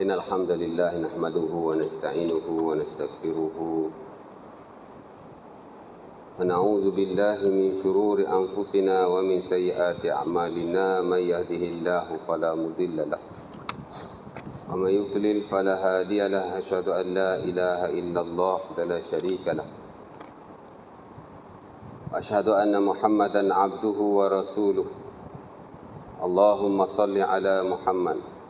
إن الحمد لله نحمده ونستعينه ونستغفره ونعوذ بالله من شرور أنفسنا ومن سيئات أعمالنا من يهده الله فلا مضل له ومن يضلل فلا هادي له أشهد أن لا إله إلا الله لا شريك له أشهد أن محمدا عبده ورسوله اللهم صل على محمد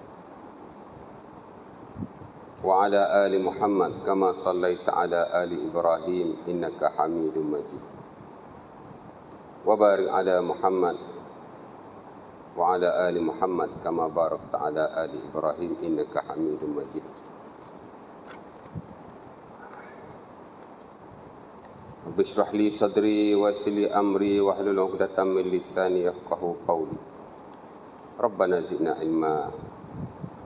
وعلى آل محمد كما صليت على آل إبراهيم إنك حميد مجيد وبارك على محمد وعلى آل محمد كما باركت على آل إبراهيم إنك حميد مجيد رب اشرح لي صدري ويسر لي أمري واحلل عقدة من لساني يفقهوا قولي ربنا زدنا علما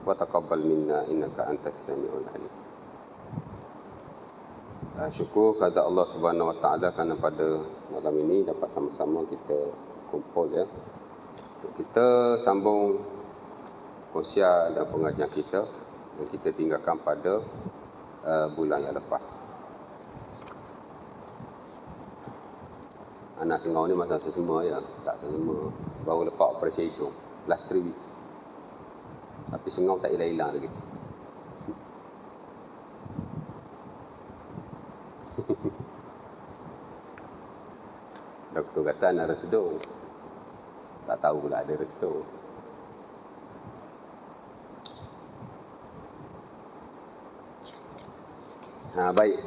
وتقبل منا إنك أنت السميع العليم. Syukur kepada Allah Subhanahu Wa Taala kerana pada malam ini dapat sama-sama kita kumpul ya. Untuk kita sambung kongsian dan pengajian kita yang kita tinggalkan pada bulan yang lepas. Anak sengau ni masa sesama ya, tak sesama. Baru lepas operasi hidung. Last 3 weeks. Tapi sengau tak hilang-hilang lagi. Doktor kata anak resedung. Tak tahu pula ada resedung. Baik.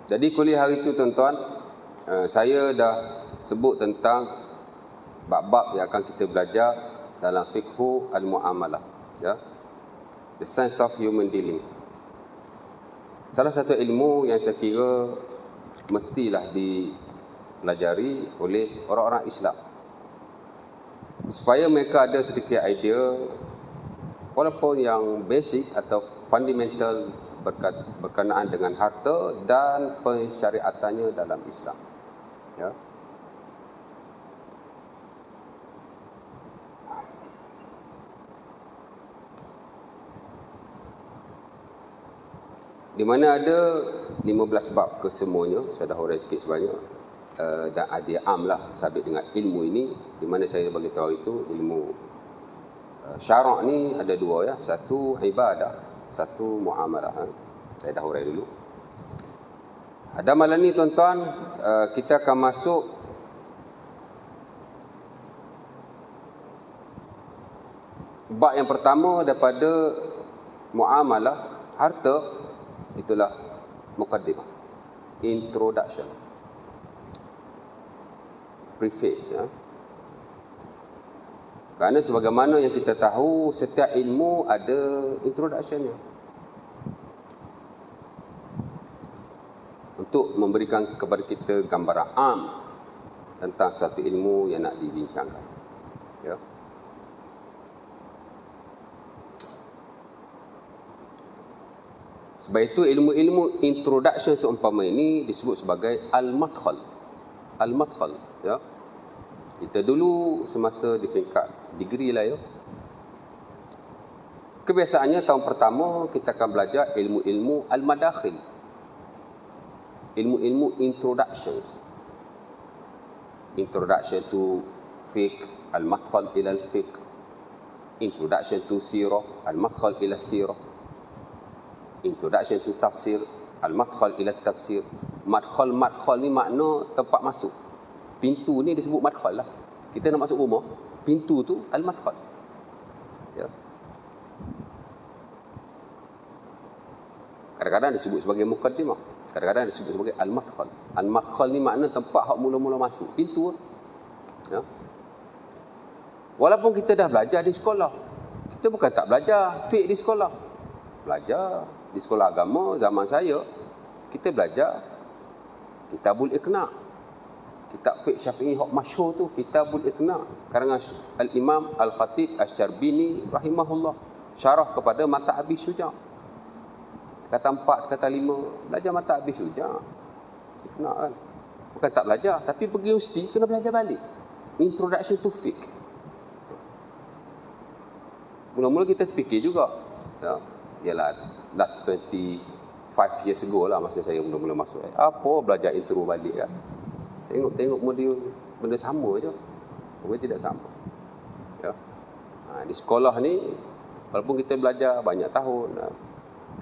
Jadi kuliah hari itu tuan-tuan, saya dah sebut tentang bab-bab yang akan kita belajar dalam fiqhu al-mu'amalah, ya. The science of human dealing. Salah satu ilmu yang saya kira mestilah dipelajari oleh orang-orang Islam supaya mereka ada sedikit idea walaupun yang basic atau fundamental berkenaan dengan harta dan pensyariatannya dalam Islam, ya. Di mana ada 15 bab kesemuanya, saya dah urai sikit sebanyak, dan ada amlah sabit dengan ilmu ini, di mana saya bagi tahu itu ilmu syarak ni ada dua ya, satu ibadah, satu muamalah. Saya dah urai dulu. Dan malam ni tuan-tuan, kita akan masuk bab yang pertama daripada muamalah harta. Itulah muqaddimah, introduction, preface, ya. Kerana sebagaimana yang kita tahu, setiap ilmu ada introductionnya untuk memberikan kepada kita gambaran am tentang suatu ilmu yang nak dibincangkan, ya. Sebab itu ilmu-ilmu introduction seumpama ini disebut sebagai al-madkhal. Al-madkhal, ya. Kita dulu semasa di peringkat degree lah ya. Kebiasaannya tahun pertama kita akan belajar ilmu-ilmu al-madakhil. Ilmu-ilmu introductions. Introduction to fiqh, al-madkhal ila al-fiqh. Introduction to sirah, al-madkhal ila sirah. Introduction to tafsir, al-madkhal ila tafsir. Madkhal ni makna tempat masuk. Pintu ni disebut madkhal lah. Kita nak masuk rumah, pintu tu al-madkhal, ya. Kadang-kadang disebut sebagai muqaddimah, kadang-kadang disebut sebagai al-madkhal. Al-madkhal ni makna tempat hak mula-mula masuk, pintu, ya. Walaupun kita dah belajar di sekolah, kita bukan tak belajar fiqh di sekolah. Belajar di sekolah agama zaman saya, kita belajar Kitabul Iqna'. Kitab fiqh Syafi'i hak masyhur tu, Kitabul Iqna', karangan Al-Imam Al-Khatib Asy-Syarbini rahimahullah, syarah kepada Mata' Abi Syuja'. Kata 4, kata 5, belajar Mata' Abi Syuja'. Iqna' kan. Bukan tak belajar, tapi pergi universiti kena belajar balik. Introduction to Fiqh. Mula-mula kita terfikir juga. Ya, ialah last 25 years ago lah masa saya mula-mula masuk. Apa belajar intro balik kan? Tengok modul benda sama je. Bukan tidak sama. Ya. Di sekolah ni walaupun kita belajar banyak tahun,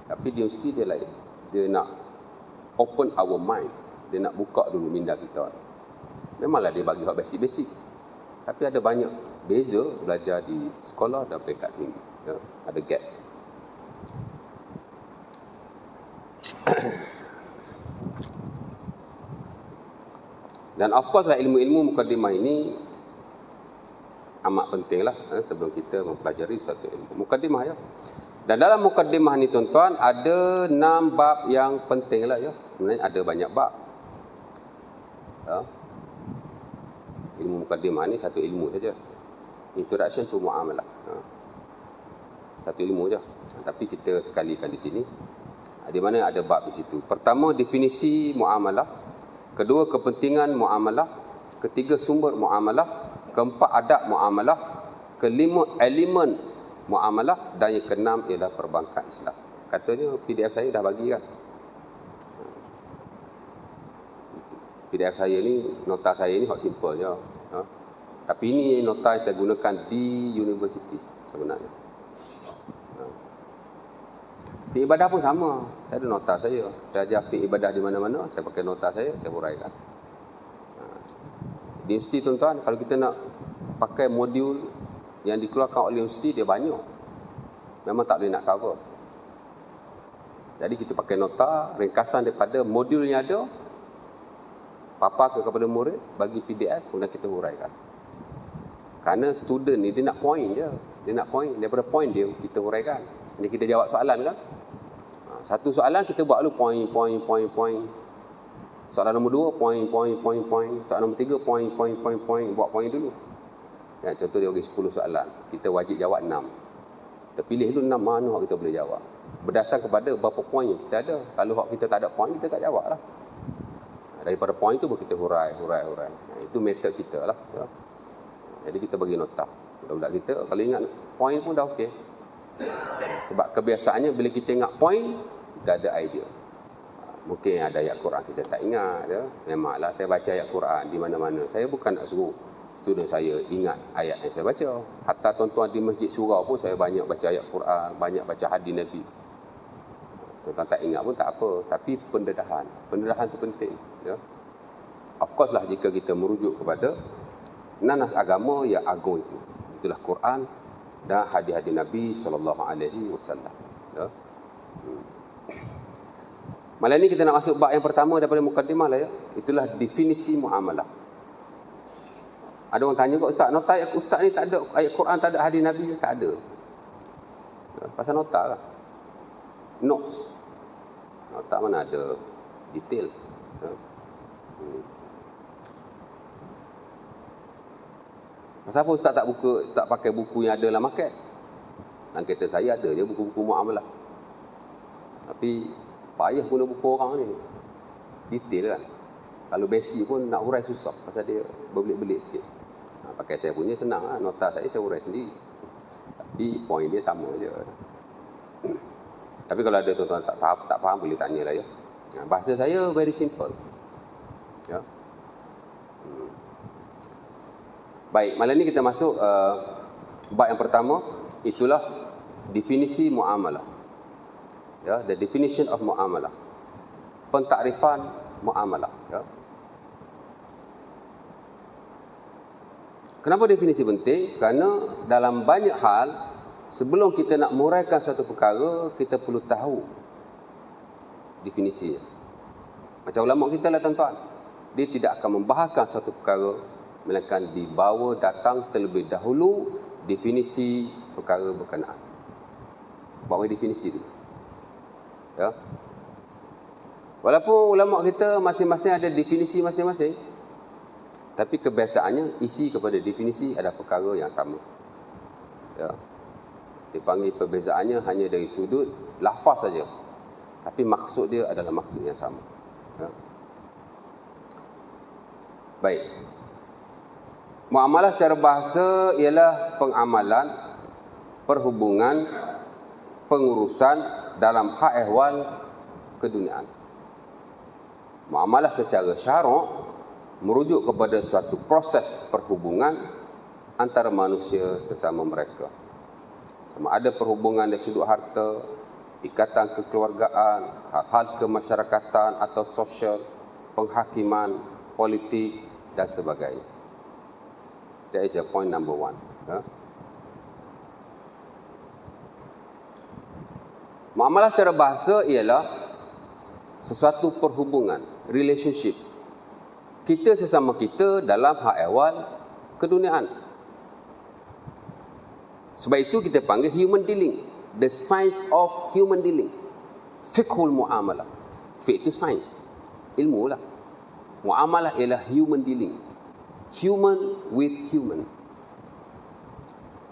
tapi di universiti dia lain. Dia nak open our minds. Dia nak buka dulu minda kita. Memanglah dia bagi hak basic-basic. Tapi ada banyak beza belajar di sekolah dan peringkat tinggi. Ya, ada gap. Dan of course lah ilmu-ilmu mukadimah ini amat penting lah sebelum kita mempelajari suatu ilmu. Mukadimah ya. Dan dalam mukadimah ni tuan-tuan ada 6 bab yang penting lah ya. Sebenarnya ada banyak bab. Ya. Ilmu mukadimah ni satu ilmu saja. Introduction to muamalah. Satu ilmu je. Tapi kita sekalikan di sini. Di mana ada bab di situ. Pertama, definisi muamalah. Kedua, kepentingan muamalah. Ketiga, sumber muamalah. Keempat, adab muamalah. Kelima, elemen muamalah. Dan yang keenam ialah perbankan Islam. Katanya PDF saya dah bagi kan. PDF saya ni, nota saya ni hak simple je. Tapi ini nota yang saya gunakan di universiti sebenarnya. Fiqh ibadah pun sama. Saya ada nota saya. Saya ajar fiqh ibadah di mana-mana, saya pakai nota saya huraikan. Di universiti tuan-tuan, kalau kita nak pakai modul yang dikeluarkan oleh universiti, dia banyak. Memang tak boleh nak cover. Jadi kita pakai nota, ringkasan daripada modul yang ada, papa kepada murid, bagi PDF, kemudian kita huraikan. Kerana student ni, dia nak point je. Dia nak point, daripada point dia, kita huraikan. Jadi kita jawab soalan kan. Satu soalan kita buat dulu point. Soalan nombor 2 point. Soalan nombor 3 point. Buat point dulu. Ya, contoh dia bagi 10 soalan. Kita wajib jawab 6. Kita pilih dulu 6 mana hak kita boleh jawab. Berdasar kepada berapa point yang kita ada. Kalau hak kita tak ada point, kita tak jawab lah. Daripada point tu baru kita hurai. Itu metod kita lah. Ya. Jadi kita bagi nota. Budak-budak kita kalau ingat point pun dah okey. Sebab kebiasaannya bila kita ingat point, kita ada idea. Mungkin ada ayat Quran kita tak ingat. Ya. Memanglah saya baca ayat Quran di mana-mana. Saya bukan nak suruh student saya ingat ayat yang saya baca. Hatta tuan-tuan di masjid surau pun saya banyak baca ayat Quran, banyak baca hadis Nabi. Tuan-tuan tak ingat pun tak apa. Tapi pendedahan tu penting. Ya. Of course lah jika kita merujuk kepada nanas agama yang agung itu. Itulah Quran dan hadis-hadis Nabi SAW. Ya. Malam ni kita nak masuk bab yang pertama daripada mukadimah lah ya. Itulah definisi muamalah. Ada orang tanya kok ustaz, nota ayat ustaz ni tak ada ayat Quran, tak ada hadis Nabi, tak ada. Ya, pasal nota lah. Notes. Nota mana ada details. Ya. Pasal apa ustaz tak pakai buku yang ada dalam market? Dalam kereta saya ada je buku-buku muamalah. Tapi payah guna buku orang ni. Detail kan. Kalau basic pun nak hurai susah pasal dia berbelit-belit sikit. Pakai saya punya senang lah. Nota saya hurai sendiri. Tapi point dia sama je. Tapi kalau ada tuan-tuan tak faham boleh tanya lah ya. Bahasa saya very simple. Ya. Baik, malam ni kita masuk bab yang pertama, itulah definisi muamalah. Ya, the definition of muamalah. Pentakrifan muamalah, ya. Kenapa definisi penting? Kerana dalam banyak hal sebelum kita nak menguraikan satu perkara, kita perlu tahu definisinya. Macam ulama kita lah tuan-tuan. Dia tidak akan membahaskan satu perkara melainkan dibawa datang terlebih dahulu definisi perkara berkenaan. Bawa definisi itu. Ya. Walaupun ulama kita masing-masing ada definisi masing-masing, tapi kebiasaannya isi kepada definisi ada perkara yang sama. Ya. Dipanggil perbezaannya hanya dari sudut lafaz saja. Tapi maksud dia adalah maksud yang sama. Ya. Baik. Muamalah secara bahasa ialah pengamalan, perhubungan pengurusan dalam hak ehwal keduniaan. Muamalah secara syarak merujuk kepada suatu proses perhubungan antara manusia sesama mereka. Sama ada perhubungan dari sudut harta, ikatan kekeluargaan, hal-hal kemasyarakatan atau sosial, penghakiman, politik dan sebagainya. That is the point number one. Muamalah secara bahasa ialah sesuatu perhubungan, relationship kita sesama kita dalam hak ehwal keduniaan. Sebab itu kita panggil human dealing, the science of human dealing, fiqhul muamalah. Fiqh itu sains, ilmu lah. Muamalah ialah human dealing, human with human.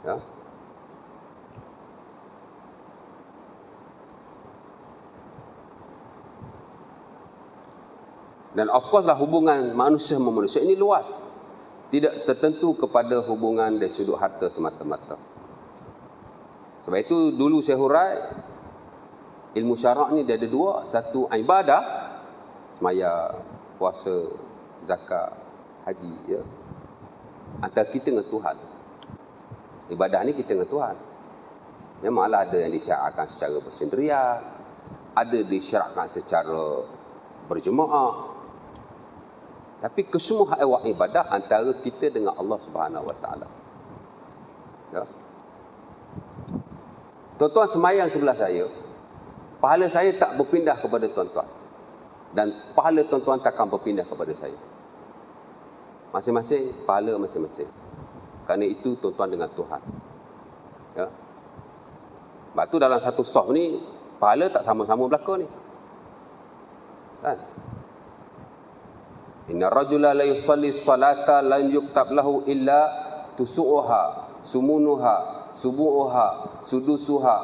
Ya. Dan of course lah hubungan manusia sama manusia ini luas. Tidak tertentu kepada hubungan dari sudut harta semata-mata. Sebab itu dulu saya hurai, ilmu syarak ni dia ada dua. Satu ibadah, semaya, puasa, zakat, haji. Ya. Antara kita dengan Tuhan. Ibadah ni kita dengan Tuhan. Memanglah ada yang disyaratkan secara bersendirian, ada disyaratkan secara berjemaah. Tapi kesemua hak ehwal ibadah antara kita dengan Allah Subhanahu Wa Taala. Ya. Tuan-tuan semayang sebelah saya, pahala saya tak berpindah kepada tuan-tuan. Dan pahala tuan-tuan takkan berpindah kepada saya. Masing-masing, pahala masing-masing. Kerana itu tuan-tuan dengan Tuhan. Ya. Sebab tu dalam satu saf ni, pahala tak sama-sama belaka ni. Kan? Inna rajula la yusalli salata lam yuktab lahu illa tusu'uha, sumunuha, subu'uha, sudusuha,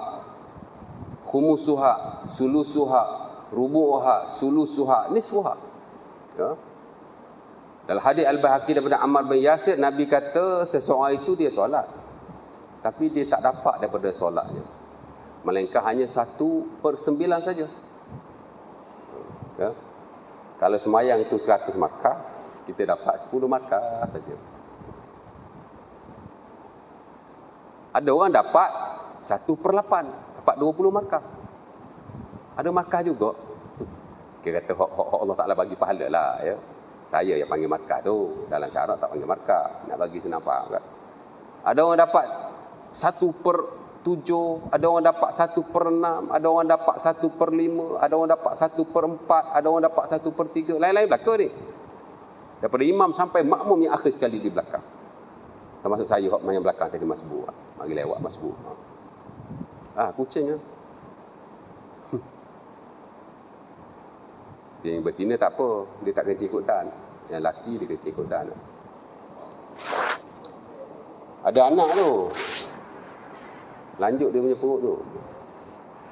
khumusuha, sulusuha, rubu'uha, sulusuha, nisfuha. Ya. Dalam hadis Al-Bahaqi daripada Ammar bin Yasir, Nabi kata seseorang itu dia solat, tapi dia tak dapat daripada solatnya, melainkan hanya 1/9 saja. Ya. Kalau semayang itu 100 markah, kita dapat 10 markah saja. Ada orang dapat 1/8, dapat 20 markah. Ada markah juga. Dia kata Allah Ta'ala bagi pahala lah. Ya. Saya yang panggil markah tu. Dalam syarat tak panggil markah. Nak bagi senang faham kan. Ada orang dapat 1/7, ada orang dapat 1/6, ada orang dapat 1/5, ada orang dapat 1/4, ada orang dapat 1/3. Lain-lain belaka ni. Daripada imam sampai makmum yang akhir sekali di belakang. Termasuk saya yang belakang tadi masbuk. Mari lewat masbuk. Kucing lah. Kucing betina tak apa. Dia tak kencing ikut dan. Yang lelaki dia kencing ikut dan. Ada anak tu. Lanjut dia punya perut tu.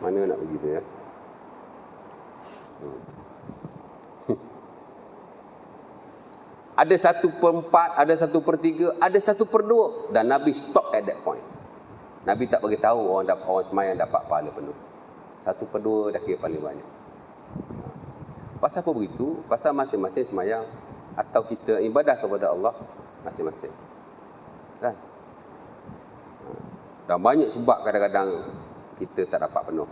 Mana nak pergi tu ya? Ada 1/4, ada 1/3, ada 1/2. Dan Nabi stop at that point. Nabi tak bagi tahu orang semayang dapat pahala penuh. 1/2 dah kira paling banyak. Pasal apa begitu? Pasal masing-masing semayang atau kita ibadah kepada Allah masing-masing. Kan? Dan banyak sebab kadang-kadang kita tak dapat penuh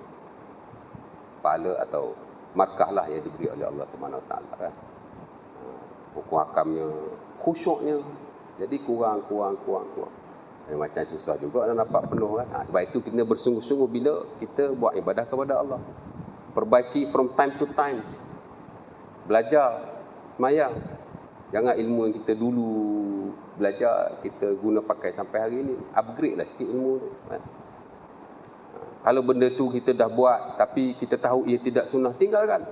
pahala atau markah lah yang diberi oleh Allah Subhanahu Wa Taala kan. Hukum hakamnya, khusyuknya jadi kurang. Macam susah juga nak dapat penuh kan. Sebab itu kita bersungguh-sungguh bila kita buat ibadah kepada Allah. Perbaiki from time to times. Belajar semayang. Jangan ilmu yang kita dulu belajar, kita guna pakai sampai hari ini. Upgrade lah sikit ilmu tu. Kan? Kalau benda tu kita dah buat, tapi kita tahu ia tidak sunnah, tinggalkan.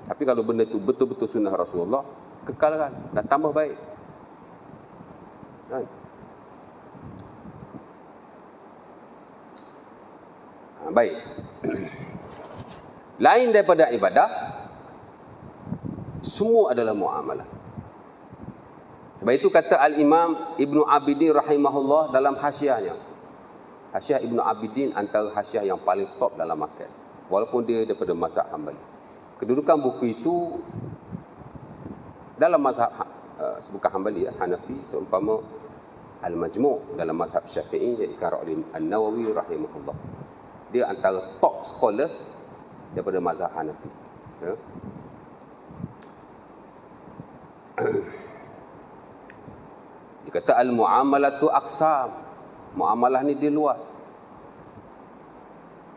Tapi kalau benda tu betul-betul sunnah Rasulullah, kekalkan dan tambah baik. Kan? Baik. Lain daripada ibadah, semua adalah muamalah. Sebab itu kata Al-Imam Ibn Abidin rahimahullah dalam hasyiahnya, Hasyiah Ibn Abidin antara hasyiah yang paling top dalam market, walaupun dia daripada mazhab Hambali. Kedudukan buku itu dalam mazhab bukan Hambali, Hanafi, seumpama Al-Majmu' dalam mazhab Syafi'i yang dikarang oleh An-Nawawi rahimahullah. Dia antara top scholars daripada mazhab Hanafi. Ya. Dia kata al-muamalatu aqsam. Muamalah ni dia luas.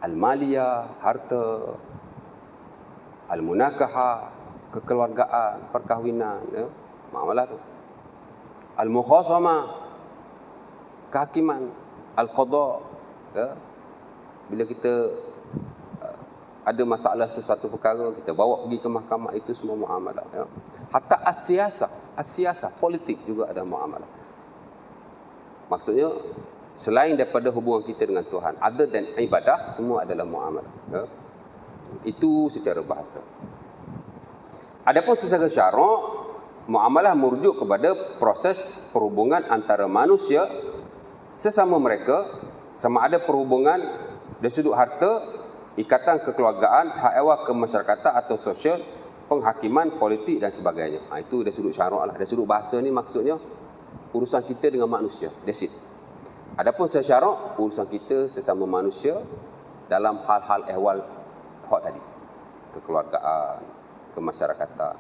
Al-maliyah, harta, al-munakahah, kekeluargaan, perkahwinan, ya. Muamalah tu. Al-mukhasamah, kehakiman, al-qada, ya. Bila kita ada masalah sesuatu perkara, kita bawa pergi ke mahkamah, itu semua muamalah, ya. Hatta as-siyasah, politik juga ada muamalah. Maksudnya selain daripada hubungan kita dengan Tuhan, other than ibadah, semua adalah muamalah, ya. Itu secara bahasa. Adapun secara syarak, muamalah merujuk kepada proses perhubungan antara manusia sesama mereka, sama ada perhubungan dari sudut harta, ikatan kekeluargaan, hak ehwal kemasyarakatan atau sosial, penghakiman, politik dan sebagainya. Itu dari sudut syarak lah. Dari sudut bahasa ni maksudnya urusan kita dengan manusia. That's it. Adapun secara syarak, urusan kita sesama manusia dalam hal-hal ehwal hak tadi. Kekeluargaan, kemasyarakatan.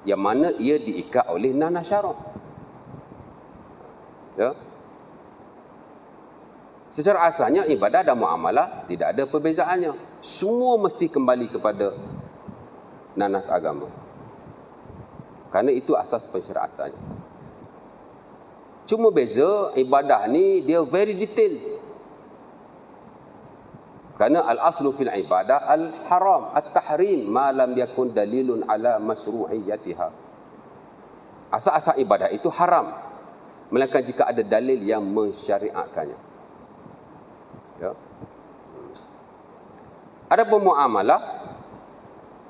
Yang mana ia diikat oleh nanah syarak. Ya. Secara asalnya ibadah dan muamalah tidak ada perbezaannya. Semua mesti kembali kepada nanas agama. Kerana itu asas pensyariatannya. Cuma beza ibadah ni dia very detail. Kerana al-aslu fil ibadah al-haram, at-tahrim ma lam yakun dalilun ala masyru'iyyatiha. Asal-asal ibadah itu haram, melainkan jika ada dalil yang mensyariatkannya. Ya. Adapun muamalah,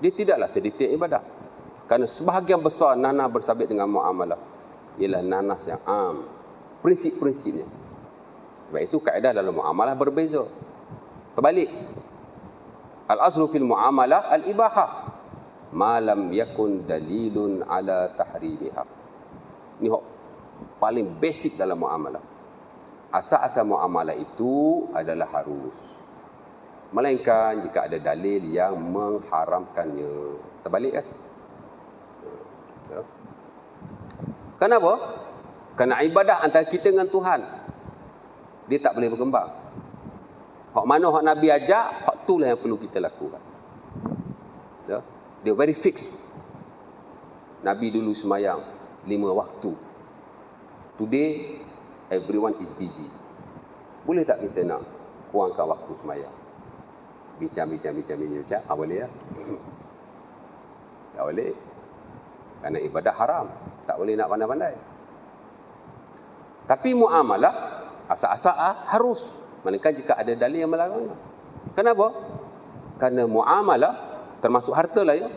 dia tidaklah sedetail ibadah. Kerana sebahagian besar nanas bersabit dengan muamalah ialah nanas yang am, prinsip-prinsipnya. Sebab itu kaedah dalam muamalah berbeza. Terbalik. Al-aslu fil muamalah al-ibahah ma lam yakun dalilun ala tahrimiha. Ini paling basic dalam muamalah. Asal-asal muamalah itu adalah harus, melainkan jika ada dalil yang mengharamkannya. Terbalik kan? Ya. Kenapa? Kerana ibadah antara kita dengan Tuhan, dia tak boleh berkembang. Hak mana hak Nabi ajar, hak itulah yang perlu kita lakukan. Ya. Dia very fix. Nabi dulu semayang 5 waktu. Today everyone is busy. Boleh tak kita nak kurangkan waktu semayang? Bincang. Boleh ya? Tak boleh. Kerana ibadah haram. Tak boleh nak pandai-pandai. Tapi muamalah asal-asal harus. Melainkan jika ada dalil yang melarangnya. Kenapa? Kerana muamalah termasuk harta lah ya.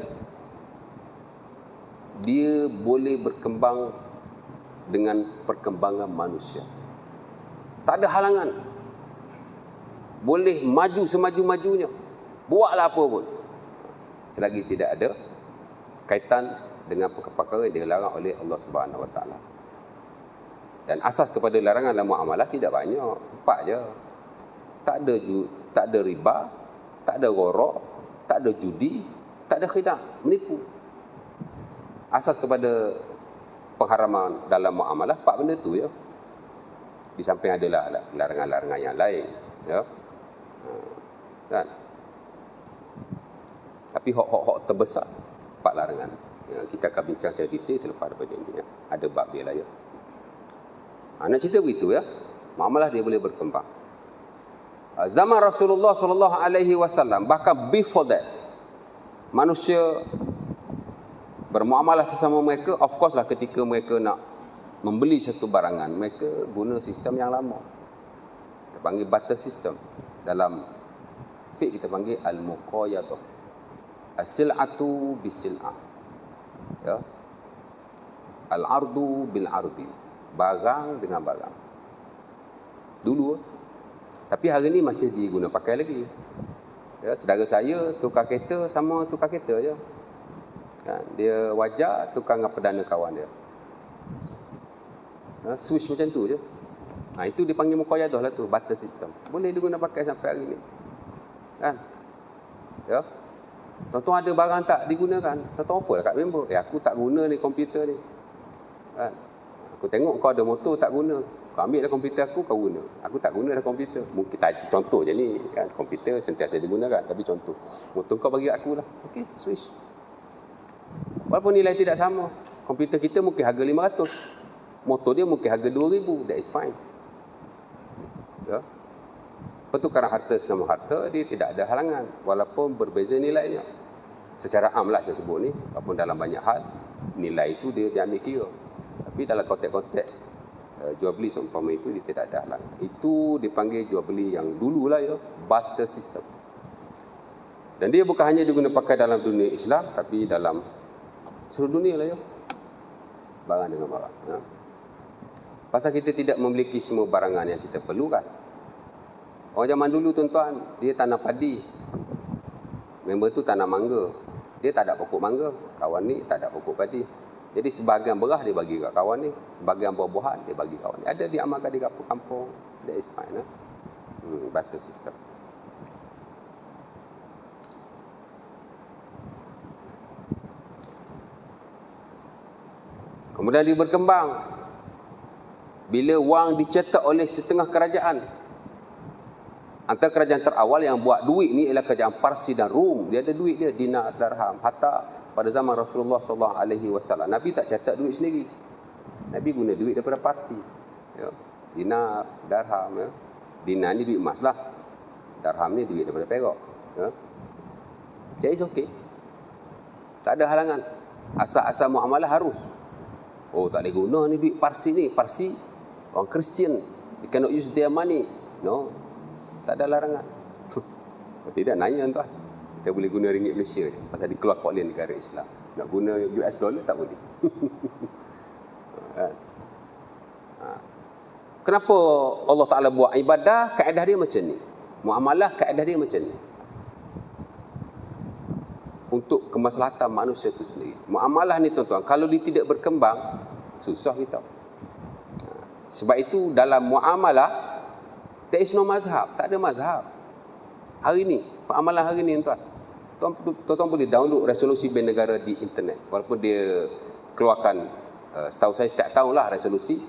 Dia boleh berkembang dengan perkembangan manusia. Tak ada halangan. Boleh maju semaju-majunya. Buatlah apa pun. Selagi tidak ada kaitan dengan perkara-perkara yang dilarang oleh Allah Subhanahu Wa Taala. Dan asas kepada larangan dalam muamalah tidak banyak. 4 je. Tak ada riba, tak ada gharar, tak ada judi, tak ada khid'ah, menipu. Asas kepada pengharaman dalam muamalah 4 benda tu ya. Di samping adalah larangan-larangan yang lain ya. Kan? Tapi hak terbesar 4 larangan. Ya, kita akan bincang secara detail selepas daripada ini ya. Ada bab dia lah ya. Nak cerita begitu ya. Muamalah dia boleh berkembang. Zaman Rasulullah SAW, bahkan before that, manusia bermuamalah sesama mereka. Of course lah, ketika mereka nak membeli satu barangan, mereka guna sistem yang lama. Kita panggil barter system. Dalam fiqh kita panggil al-muqayadah. As-sil'atu bis-sil'ah. Ya. Al-ardu bil-ardi. Barang dengan barang. Dulu Tapi hari ni masih diguna pakai lagi. Ya, saudara saya tukar kereta sama tukar kereta je. Kan? Dia wajar tukar dengan perdana kawan dia. Switch macam tu je. Itu dipanggil muqayyadah lah tu, barter system. Boleh diguna pakai sampai hari ni. Kan? Ya. Tuan-tuan ada barang tak digunakan, tuan-tuan offer lah kat member. Aku tak guna ni komputer ni. Kan? Aku tengok kau ada motor tak guna. Kau ambil dah komputer aku, kau guna. Aku tak guna dah komputer. Mungkin contoh je ni. Kan? Komputer sentiasa digunakan. Tapi contoh. Motor kau bagi aku lah. Okey, switch. Walaupun nilai tidak sama. Komputer kita mungkin harga 500. Motor dia mungkin harga 2,000. That is fine. Ya. Pertukaran harta sama harta, dia tidak ada halangan. Walaupun berbeza nilainya. Secara am lah saya sebut ni. Walaupun dalam banyak hal, nilai itu dia diambil kira. Tapi dalam konteks-konteks jual beli seumpama itu, dia tidak ada halangan. Itu dipanggil jual beli yang dululah ya, barter system. Dan dia bukan hanya digunakan pakai dalam dunia Islam, tapi dalam seluruh dunia lah ya. Barang dengan barang. Ya. Pasal kita tidak memiliki semua barangan yang kita perlukan. Orang zaman dulu tuan-tuan, dia tanam padi. Member tu tanam mangga. Dia tak ada pokok mangga. Kawan ni tak ada pokok padi. Jadi sebahagian beras dia bagi kat kawan ni. Sebahagian buah-buahan dia bagi kawan ni. Ada diamalkan di kampung-kampung. That is fine. Barter system. Kemudian dia berkembang. Bila wang dicetak oleh setengah kerajaan. Antara kerajaan terawal yang buat duit ni ialah kerajaan Parsi dan Rom. Dia ada duit dia, dinar, darham. Hatta pada zaman Rasulullah SAW, Nabi tak cetak duit sendiri. Nabi guna duit daripada Parsi. Ya. Dinar, darham. Ya. Dinar ni duit emas lah. Darham ni duit daripada Perak. Ya. Jadi okey. Tak ada halangan. Asal-asal muamalah harus. Oh, tak boleh guna ni duit Parsi ni. Parsi, orang Kristian. You cannot use their money. No. Tak ada larangan. Tidak, nanya tuan. Kita boleh guna ringgit Malaysia je. Pasal dikeluar oleh negara Islam. Nak guna US dollar tak boleh. Kenapa Allah Ta'ala buat ibadah, kaedah dia macam ni. Muamalah, kaedah dia macam ni. Untuk kemaslahatan manusia itu sendiri. Muamalah ni tuan-tuan, kalau dia tidak berkembang, susah kita. Sebab itu dalam muamalah, there is no mazhab. Tak ada mazhab. Hari ni, muamalah hari ni tuan. Tuan-tuan boleh download resolusi Bank Negara di internet. Walaupun dia keluarkan, setahu saya setiap tahun lah resolusi.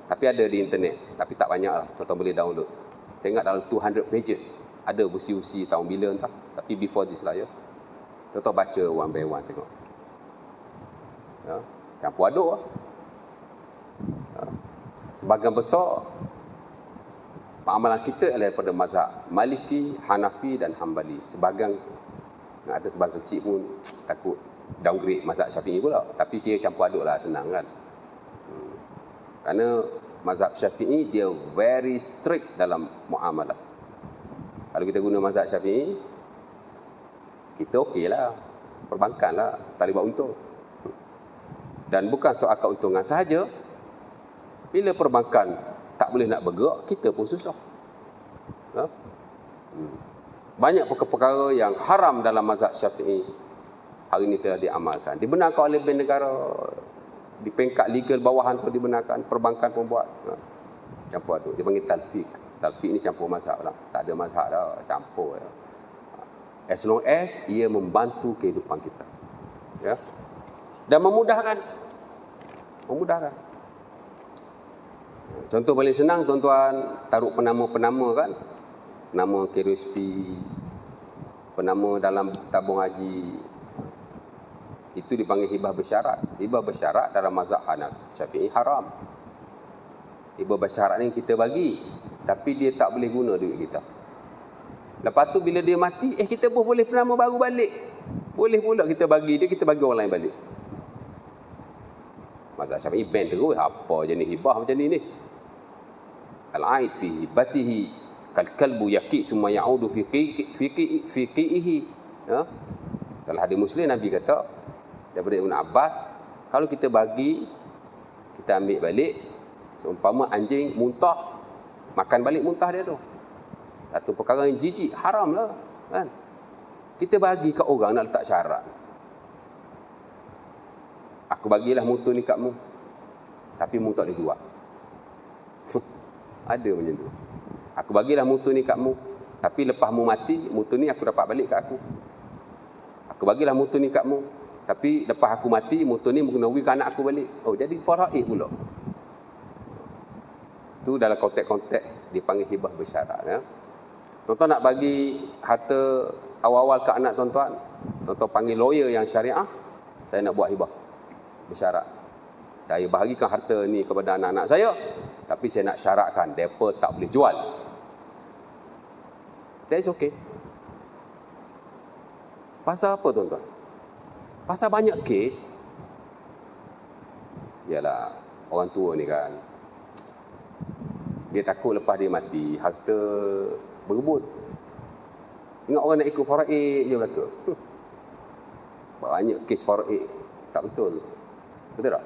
Tapi ada di internet. Tapi tak banyak lah. Tuan-tuan boleh download. Saya ingat dalam 200 pages. Ada usi-usi tahun bila entah. Tapi before this lah ya. Tuan-tuan baca one by one tengok. Ya. Campur aduk lah. Sebahagian besar amalan kita adalah daripada mazhab Maliki, Hanafi dan Hambali. Sebahagian, ada sebahagian kecil pun takut downgrade mazhab Syafi'i pula. Tapi dia campur aduk lah, senang kan. Kerana mazhab Syafi'i dia very strict dalam muamalah. Kalau kita guna mazhab Syafi'i, kita okey lah. Perbankan lah, tak boleh buat untung. Dan bukan soal keuntungan sahaja. Bila perbankan tak boleh nak bergerak, kita pun susah. Banyak perkara-perkara yang haram dalam mazhab Syafi'i hari ini telah diamalkan. Dibenarkan oleh Bank Negara. Di peringkat legal bawahan pun dibenarkan. Perbankan pun buat. Campur aduk. Dia panggil talfiq. Talfiq ni campur mazhab lah. Tak ada mazhab dah. Campur. Ya. As long as ia membantu kehidupan kita. Ya. Dan memudahkan. Memudahkan. Contoh paling senang tuan-tuan taruh penama-penama kan. Nama KRSP, penama dalam tabung haji. Itu dipanggil hibah bersyarat. Hibah bersyarat dalam mazhab Hanafi Syafi'i haram. Hibah bersyarat ni kita bagi, tapi dia tak boleh guna duit kita. Lepas tu bila dia mati, kita pun boleh penama baru balik. Boleh pula kita bagi dia, kita bagi orang lain balik. Mazhab Syafi'i ban terus. Apa jenis hibah macam ni? Al-aid fi hibatihi kal-kalbu yaqi summa ya'udu fi qi'ihi. Ya. Dalam hadis Muslim Nabi kata daripada Ibn Abbas, kalau kita bagi, kita ambil balik, seumpama anjing muntah, Makan balik muntah dia tu. Satu perkara yang jijik, haram lah. Kan? Kita bagi kat orang nak letak syarat. Aku bagilah motor ni kat mu. Tapi mu tak boleh jual. Ada macam tu. Aku bagilah motor ni kat mu. Tapi lepas mu mati, motor ni aku dapat balik kat aku. Aku bagilah motor ni kat mu. Tapi lepas aku mati, motor ni mengenai ke anak aku balik. Oh, jadi faraid pula. Tu dalam konteks-konteks dipanggil hibah bersyarat. Ya. Tuan-tuan nak bagi harta awal-awal ke anak tuan-tuan, tuan-tuan panggil lawyer yang syariah, saya nak buat hibah bersyarat. Saya bahagikan harta ni kepada anak-anak saya, tapi saya nak syaratkan mereka tak boleh jual. That is okay. Pasal apa tuan-tuan? Pasal banyak kes, ialah orang tua ni kan, dia takut lepas dia mati, harta berebut. Ingat orang nak ikut faraid je belaka. Banyak kes faraid. Tak betul. Betul tak?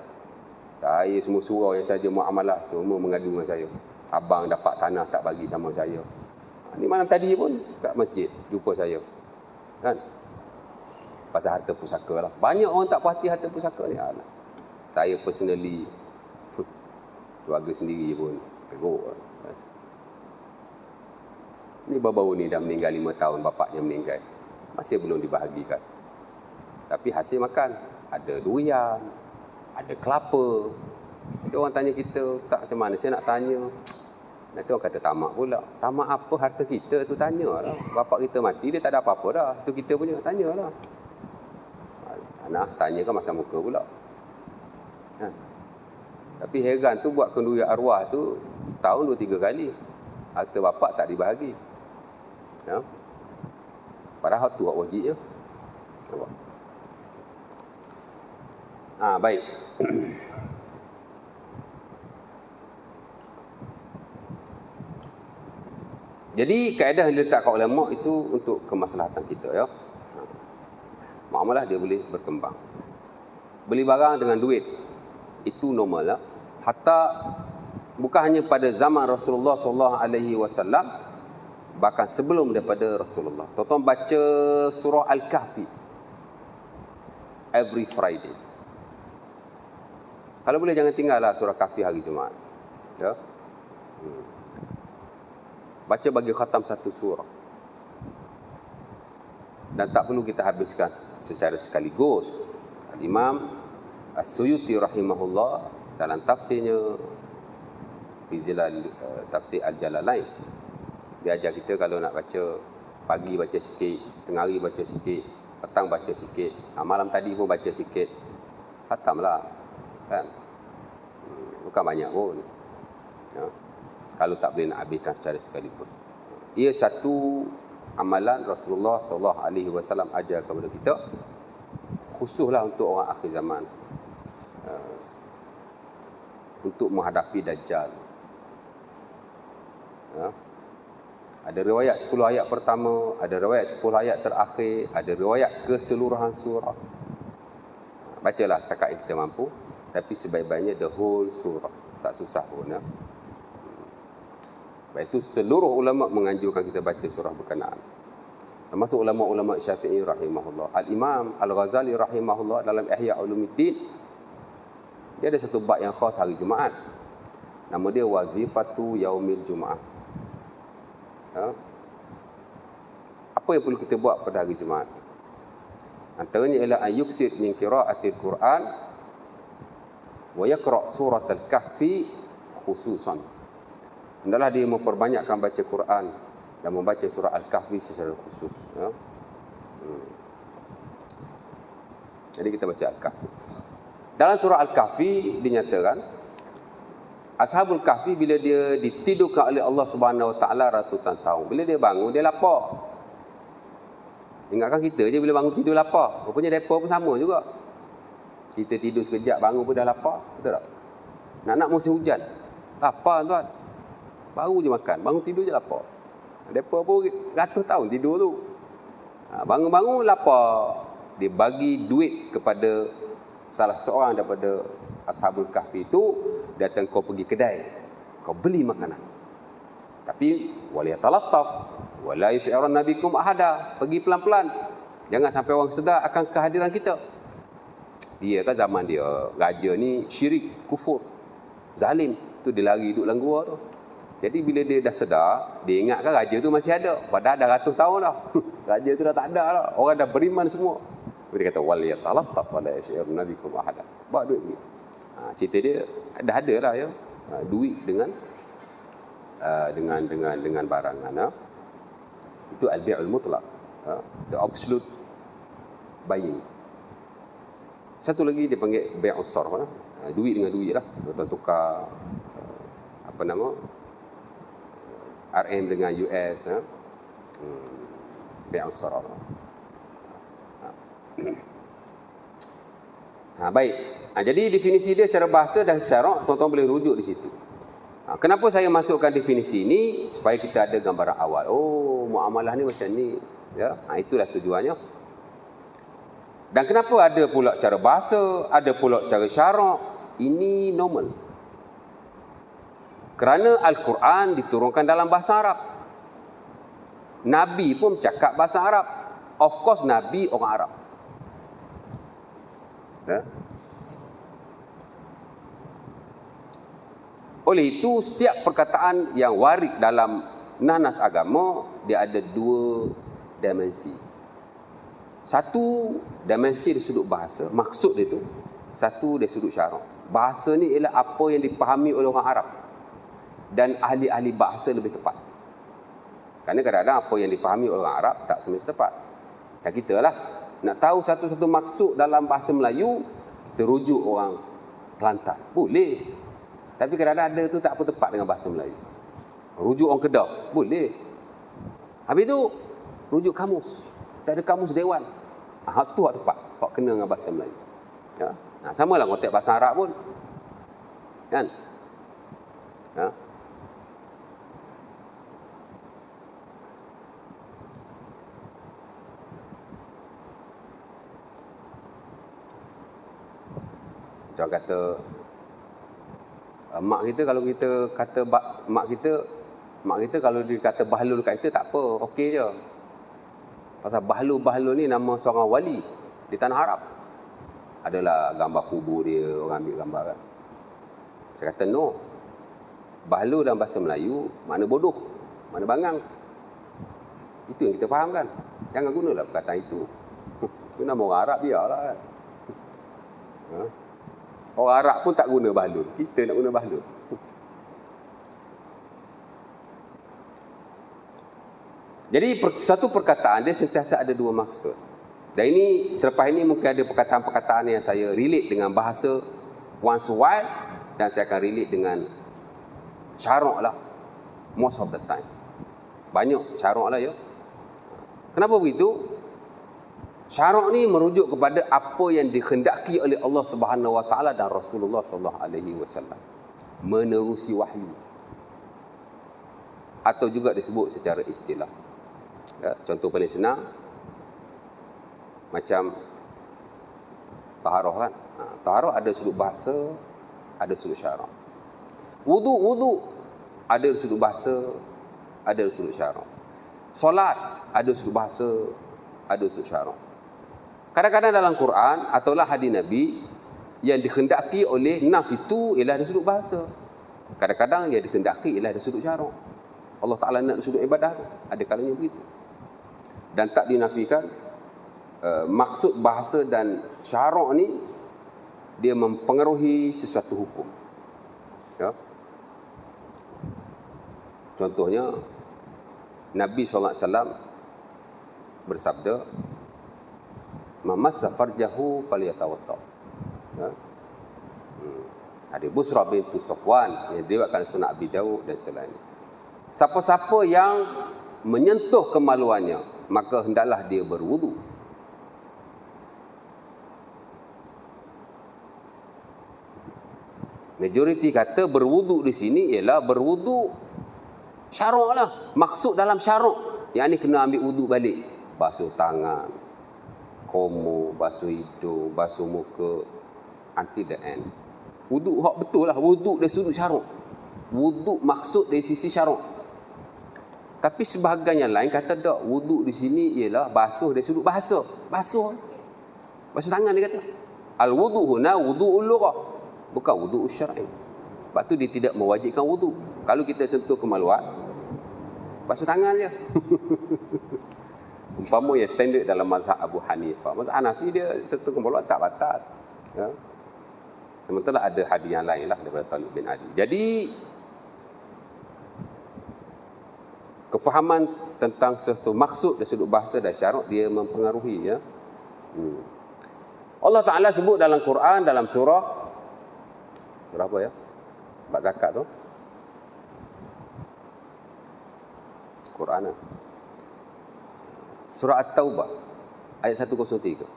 Saya semua surau yang saja muamalah, semua mengadu dengan saya. Abang dapat tanah tak bagi sama saya. Ni malam tadi pun kat masjid jumpa saya. Kan? Pasal harta pusaka lah. Banyak orang tak puas hati harta pusaka ni. Alah. Saya personally, keluarga sendiri pun teruk. Ni baru-baru ni dah meninggal 5 tahun, bapaknya meninggal. Masih belum dibahagikan. Tapi hasil makan. Ada durian, ada kelapa. Ada orang tanya kita, Ustaz macam mana? Saya nak tanya. Nanti orang kata tamak pula. Tamak apa harta kita tu, tanyalah. Bapak kita mati, dia tak ada apa-apa dah. Tu kita punya, tanyalah. Nah, tanya kan masa muka pula. Ha. Tapi heran tu buat kenduri arwah tu setahun 2-3 kali. Harta bapak tak dibahagi. Ya. Padahal tu hak wajib je. Nampak? Baik. Jadi kaedah yang diletakkan ulama itu untuk kemaslahatan kita, ya. Muamalah dia boleh berkembang. Beli barang dengan duit itu normal lah. Hatta bukan hanya pada zaman Rasulullah SAW, bahkan sebelum daripada Rasulullah. Tuan-tuan baca surah Al-Kahfi every Friday. Kalau boleh jangan tinggallah surah Kahfi hari Jumaat. Ya. Baca bagi khatam satu surah. Dan tak perlu kita habiskan secara sekaligus. Al-Imam As-Suyuti rahimahullah dalam tafsirnya tafsir Al-Jalalain, dia ajar kita kalau nak baca, pagi baca sikit, tengah hari baca sikit, petang baca sikit, malam tadi pun baca sikit, khatamlah kan. Bukan banyak pun, ya. Kalau tak boleh nak habiskan secara sekaligus. Ia satu amalan Rasulullah SAW ajar kepada kita, khususlah untuk orang akhir zaman, untuk menghadapi Dajjal. Ya. Ada riwayat 10 ayat pertama, ada riwayat 10 ayat terakhir, ada riwayat keseluruhan surah. Bacalah setakat yang kita mampu, tapi sebaik-baiknya the whole surah, tak susah pun, ya. Baik itu seluruh ulama menganjurkan kita baca surah berkenaan. Termasuk ulama-ulama Syafi'i rahimahullah. Al-Imam Al-Ghazali rahimahullah dalam Ihya Ulumuddin, dia ada satu bab yang khas hari Jumaat. Nama dia Wazifatu Yaumil Jumaat. Ya. Apa yang perlu kita buat pada hari Jumaat? Antaranya ialah ayyuksir min qiraatil Quran wa yaqra' surat Al-Kahfi khususan. Hendaklah dia memperbanyakkan baca Quran dan membaca surah Al-Kahfi secara khusus, ya. Jadi kita baca Al-Kahfi. Dalam surah Al-Kahfi dinyatakan Ashabul Kahfi bila dia ditidurkan oleh Allah Subhanahu Wa Taala ratusan tahun, bila dia bangun dia lapar. Ingatkan kita je bila bangun tidur lapar, rupanya depa pun sama juga. Kita tidur sekejap bangun pun dah lapar, betul tak? Nak musim hujan, lapar tuan. Baru je makan, bangun tidur je lapar. Depa pun ratus tahun tidur tu. Bangun-bangun lapar. Dia bagi duit kepada salah seorang daripada Ashabul Kahfi itu, datang kau pergi kedai, kau beli makanan. Tapi waliyatalattaf wala yus'iranna bikum ahada. Pergi pelan-pelan. Jangan sampai orang sedar akan kehadiran kita. Dia kan zaman dia, raja ni syirik, kufur, zalim. Tu dia lari duduk dalam gua tu. Jadi bila dia dah sedar, dia ingatkan raja tu masih ada. Padahal dah ratus tahun dah. Raja tu dah tak ada dah. Orang dah beriman semua. Dia kata waliyatalattaf wala yus'iranna bikum ahada. Bawa duit ni. Cerita dia dah ada lah ya. Duit dengan barang. Itu al-bi'ul mutlaq. The absolute buying. Satu lagi dia panggil bi'us sarf. Duit dengan duit lah. Tukar apa nama? RM dengan US. Bi'us sarf. Baik. Jadi definisi dia secara bahasa dan syarak tuan-tuan boleh rujuk di situ. Kenapa saya masukkan definisi ini? Supaya kita ada gambaran awal. Oh, muamalah ni macam ni. Ya, itulah tujuannya. Dan kenapa ada pula cara bahasa, ada pula cara syarak? Ini normal. Kerana Al-Quran diturunkan dalam bahasa Arab. Nabi pun cakap bahasa Arab. Of course Nabi orang Arab. Ya. Oleh itu, setiap perkataan yang warid dalam nanas agama, dia ada dua dimensi. Satu dimensi dari sudut bahasa, maksud dia tu. Satu dari sudut syarak. Bahasa ni ialah apa yang dipahami oleh orang Arab. Dan ahli-ahli bahasa lebih tepat. Kerana kadang-kadang apa yang dipahami oleh orang Arab tak semestinya tepat. Macam kita lah. Nak tahu satu-satu maksud dalam bahasa Melayu, kita rujuk orang Kelantan. Boleh. Tapi kadang-kadang ada tu tak apa tepat dengan bahasa Melayu. Rujuk orang Kedah. Boleh. Habis tu, rujuk kamus. Tak ada kamus dewan. Tu hak tepat. Hak kena dengan bahasa Melayu. Ya? Sama lah konteks bahasa Arab pun. Kan? Ya? Macam kata mak kita kalau kita kata mak kita kalau dia kata bahlul kat kita tak apa, okey je. Pasal bahlul ni nama seorang wali di tanah Arab. Adalah gambar kubur dia, orang ambil gambar kan. Saya kata no. Bahlul dalam bahasa Melayu makna bodoh, makna bangang. Itu yang kita faham kan. Jangan gunalah perkataan itu. Itu nama orang Arab biarlah kan. Orang Arab pun tak guna bahlul. Kita nak guna bahlul. Jadi satu perkataan dia sentiasa ada dua maksud. Dan ini selepas ini mungkin ada perkataan-perkataan yang saya relate dengan bahasa once a while dan saya akan relate dengan syarak lah. Most of the time. Banyak syarak lah ya. Kenapa begitu? Syarak ni merujuk kepada apa yang dikehendaki oleh Allah Subhanahu Wa Taala dan Rasulullah Sallallahu Alaihi Wasallam, menerusi wahyu, atau juga disebut secara istilah. Ya, contoh paling senang macam taharah kan. Taharah ada sudut bahasa, ada sudut syarak. Wudu ada sudut bahasa, ada sudut syarak. Solat ada sudut bahasa, ada sudut syarak. Kadang-kadang dalam Quran ataulah hadis Nabi yang dikehendaki oleh nas itu ialah dari sudut bahasa. Kadang-kadang yang dikehendaki ialah dari sudut syarak. Allah Ta'ala nak sudut ibadah tu. Ada kalanya begitu. Dan tak dinafikan maksud bahasa dan syarak ni dia mempengaruhi sesuatu hukum. Ya. Contohnya Nabi SAW bersabda, "Mamassa farjahu falyatawadda." Ya. Ada Busra bintu Safwan yang diriwayatkan Sunan Abi Daud dan selain. Siapa-siapa yang menyentuh kemaluannya, maka hendaklah dia berwudu. Majoriti kata berwudu di sini ialah berwudu syarak lah. Maksud dalam syarak, yang ni kena ambil wudu balik. Basuh tangan, komo, basuh hidung, basuh muka, until the end. Wudu hak betul lah. Wudu dari sudut syarak. Wudu maksud dari sisi syarak. Tapi sebahagian yang lain kata tak, wuduk di sini ialah basuh dari sudut bahasa. Basuh tangan dia kata. Al-wudu huna wudu'ul lughah, bukan wudu' syar'i. Sebab tu dia tidak mewajibkan wuduk. Kalau kita sentuh kemaluan, basuh tangan je. Umpama yang standard dalam mazhab Abu Hanifah. Mazhab Hanafi dia sentuh kemaluan tak batal. Ya. Sementara ada hadis yang lain lah daripada Talib bin Ali. Jadi kefahaman tentang sesuatu maksud dari sudut bahasa dan syarak dia mempengaruhi, ya. Allah Ta'ala sebut dalam Quran, dalam surah berapa ya? Bab zakat tu. Quran. Surah At-Taubah ayat 103.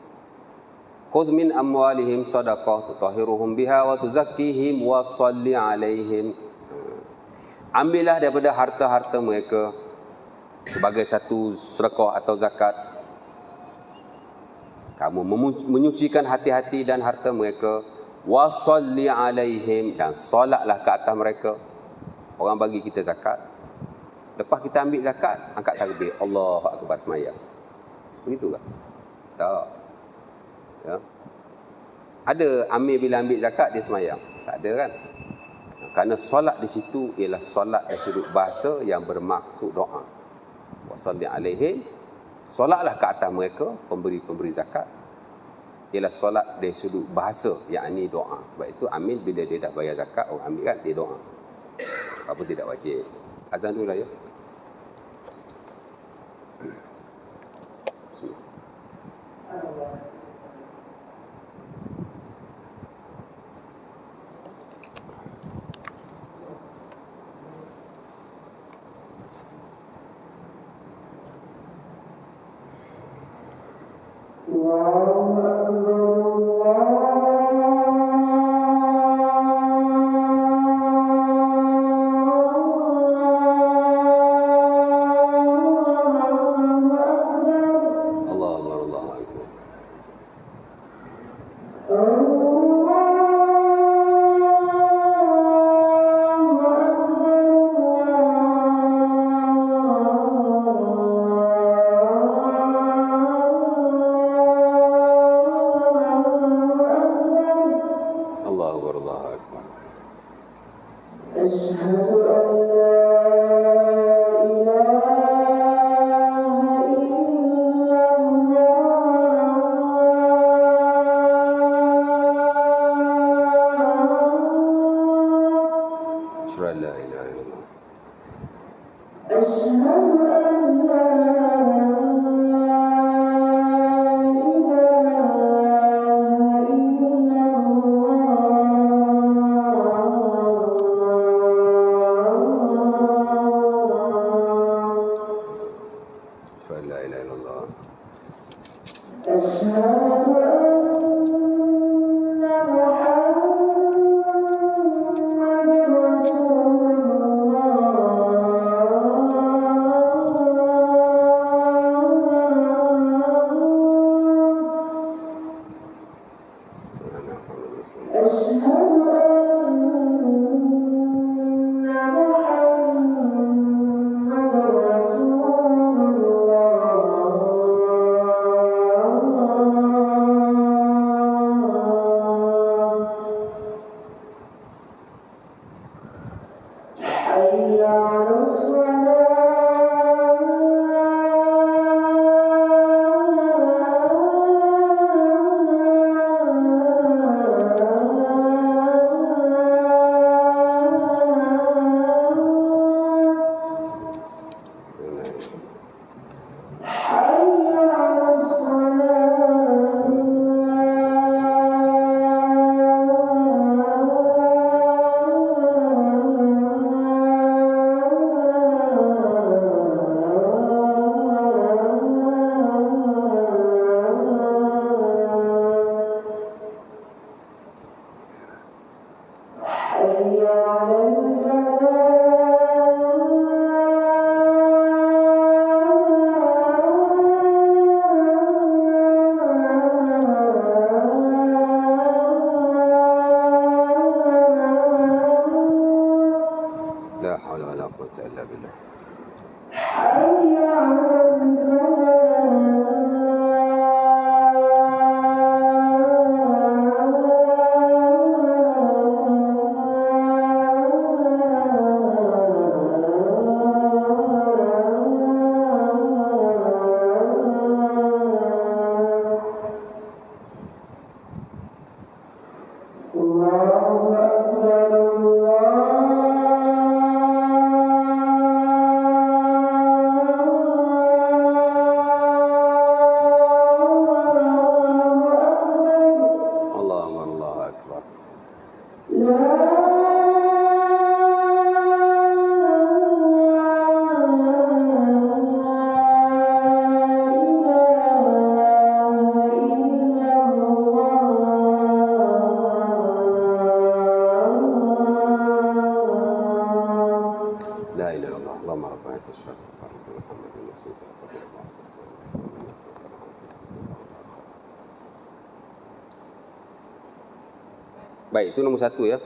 Khudh min amwalihim sadaqah tutahhiruhum biha wa tuzakkihim wa shalli alaihim. Ambillah daripada harta-harta mereka sebagai satu sedekah atau zakat. Kamu menyucikan hati-hati dan harta mereka. Wa shalli alaihim, dan solatlah ke atas mereka. Orang bagi kita zakat, lepas kita ambil zakat, angkat takbir, Allahu akbar, sembahyang. Begitu tak? Tak. Ya. Ada amir bila ambil zakat dia sembahyang? Tak ada kan? Kerana solat di situ ialah solat dari sudut bahasa yang bermaksud doa. Wa shalli alaihim, solatlah ke atas mereka, pemberi zakat, ialah solat dari sudut bahasa, yakni doa. Sebab itu amil bila dia dah bayar zakat, orang ambil kan, dia doa. Apa tidak wajib. Azan dulu lah ya. Bismillah. Baik, itu nombor satu ya.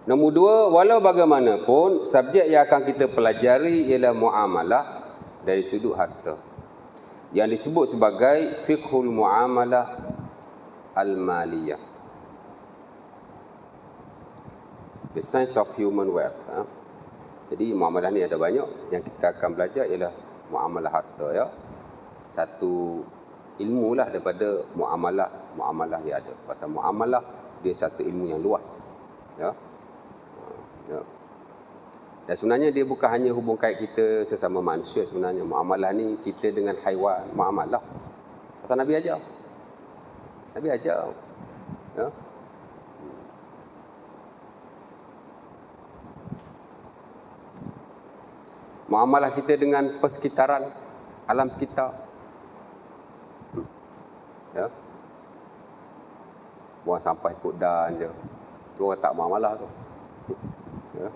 Nombor dua, walau bagaimanapun, subjek yang akan kita pelajari ialah muamalah dari sudut harta, yang disebut sebagai fiqhul muamalah al-maliyah, the science of human wealth. Jadi muamalah ni ada banyak. Yang kita akan belajar ialah muamalah harta ya. Satu ilmu lah daripada muamalah yang ada. Pasal muamalah dia satu ilmu yang luas ya. Ya. Dan sebenarnya dia bukan hanya hubung kait kita sesama manusia. Sebenarnya muamalah ni kita dengan haiwan muamalah. Pasal Nabi ajar ya. Muamalah kita dengan persekitaran, alam sekitar ya. Buang sampah ikut dan je, tu orang tak muamalah tu ya.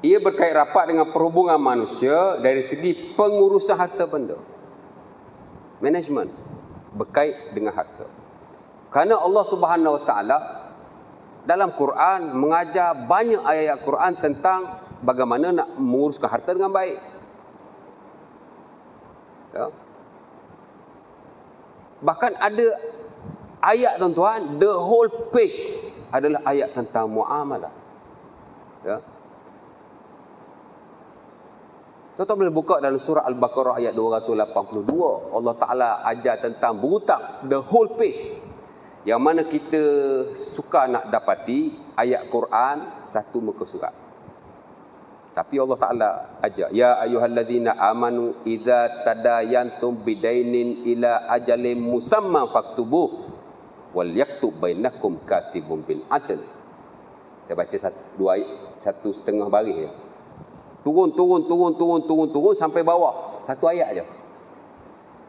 Ia berkait rapat dengan perhubungan manusia dari segi pengurusan harta benda. Management berkait dengan harta. Kerana Allah Subhanahu Wa Taala dalam Quran mengajar banyak ayat-ayat Quran tentang bagaimana nak menguruskan harta dengan baik. Ya. Bahkan ada ayat tuan-tuan, the whole page adalah ayat tentang muamalah. Ya. Tuan-tuan boleh buka dalam surah Al-Baqarah ayat 282. Allah Ta'ala ajar tentang berhutang, the whole page. Yang mana kita suka nak dapati ayat Quran satu muka surat. Tapi Allah Ta'ala ajar, ya ayyuhalladzina amanu idza tadayantum bidainin ila ajalin musamman faktubuh wal yaktub bainakum katibun bil adl. Saya baca satu setengah baris ya. Turun sampai bawah. Satu ayat aja.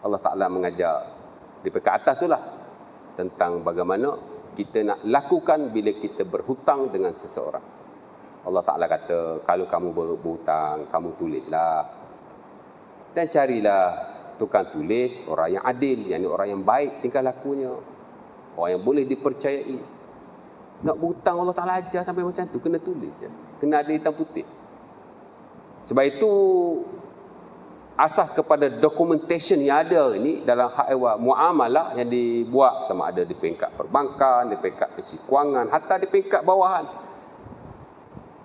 Allah Ta'ala mengajar di pekat atas itulah tentang bagaimana kita nak lakukan bila kita berhutang dengan seseorang. Allah Ta'ala kata, kalau kamu berhutang, kamu tulislah. Dan carilah tukang tulis, orang yang adil, yang orang yang baik tingkah lakunya. Orang yang boleh dipercayai. Nak berhutang Allah Ta'ala ajar sampai macam tu, kena tulis ya. Kena ada hitam putih. Sebab itu asas kepada documentation yang ada ini dalam hak muamalah yang dibuat, sama ada di peringkat perbankan, di peringkat isi kewangan, hatta di peringkat bawahan,